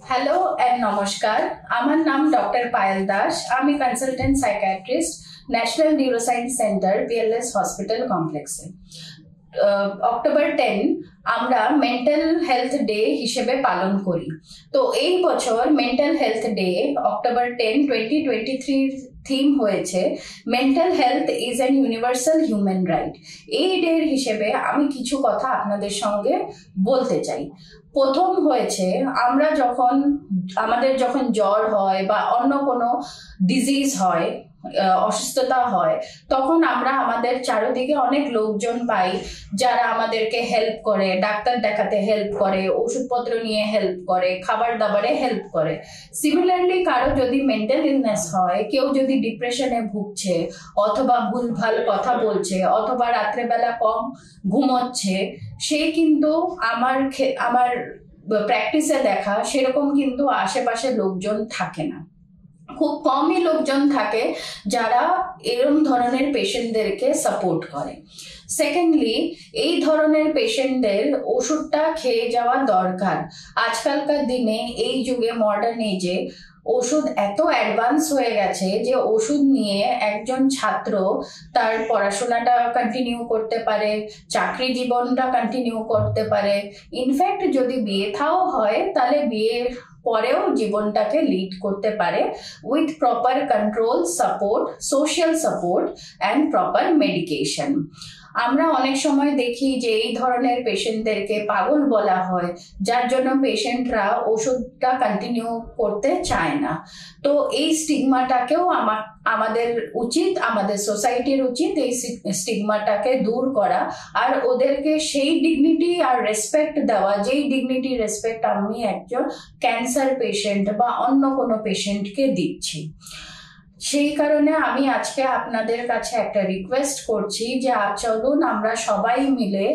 Hello and নমস্কার। আমার নাম ডক্টর পায়েল দাস। আমি consultant psychiatrist, national neuroscience centre, PLS hospital কমপ্লেক্সে। অক্টোবর 10 আমরা মেন্টাল হেলথ ডে হিসেবে পালন করি। তো এই বছর mental health day October 10, 2023 theme হয়েছে mental health is an universal human right. এই ডে হিসেবে আমি কিছু কথা আপনাদের সঙ্গে বলতে চাই। প্রথম হয়েছে, আমাদের যখন জ্বর হয় বা অন্য কোনো ডিজিজ হয়, অসুস্থতা হয়, তখন আমরা আমাদের চারিদিকে অনেক লোকজন পাই যারা আমাদেরকে হেল্প করে, ডাক্তার দেখাতে হেল্প করে, ওষুধপত্র নিয়ে হেল্প করে, খাবার দাবারে হেল্প করে। সিমিলারলি কারো যদি মেন্টাল ইলনেস হয়, কেউ যদি ডিপ্রেশনে ভুগছে অথবা ভুলভাল কথা বলছে অথবা রাত্রেবেলা কম ঘুমোচ্ছে, সে কিন্তু আমার প্র্যাকটিসে দেখা সেরকম কিন্তু আশেপাশে লোকজন থাকে না। খুব কমই লোকজন থাকে যারা এরকম ধরনের পেশেন্টদেরকে সাপোর্ট করে। সেকেন্ডলি, এই ধরনের পেশেন্টদের ওষুধটা খেয়ে যাওয়া দরকার। আজকালকার দিনে, এই যুগে, মডার্ন এজে ওষুধ এত অ্যাডভান্স হয়ে গেছে যে ওষুধ নিয়ে একজন ছাত্র তার পড়াশোনাটা কন্টিনিউ করতে পারে, চাকরি জীবনটা কন্টিনিউ করতে পারে। ইনফ্যাক্ট যদি বিয়ে থাও হয় তাহলে বিয়ের পরেও জীবনটাকে লিড করতে পারে with proper control, support, social support and proper medication. আমরা অনেক সময় দেখি যে এই ধরনের পেশেন্টদেরকে পাগল বলা হয়, যার জন্য পেশেন্টরা ওষুধটা কন্টিনিউ করতে চায় না। তো এই স্টিগমাটাকেও আমাদের সোসাইটির উচিত এই স্টিগমাটাকে দূর করা আর ওদেরকে সেই ডিগনিটি আর রেসপেক্ট দেওয়া, যেই ডিগনিটি রেসপেক্ট আমি একজন ক্যান্সার পেশেন্ট বা অন্য কোনো পেশেন্টকে দিচ্ছি। সেই কারণে আমি আজকে আপনাদের কাছে একটা রিকোয়েস্ট করছি যে চলুন আমরা সবাই মিলে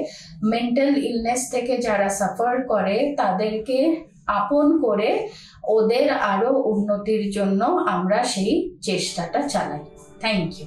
মেন্টাল ইলনেস থেকে যারা সাফার করে তাদেরকে আপন করে ওদের আরো উন্নতির জন্য আমরা সেই চেষ্টাটা চালাই। Thank you.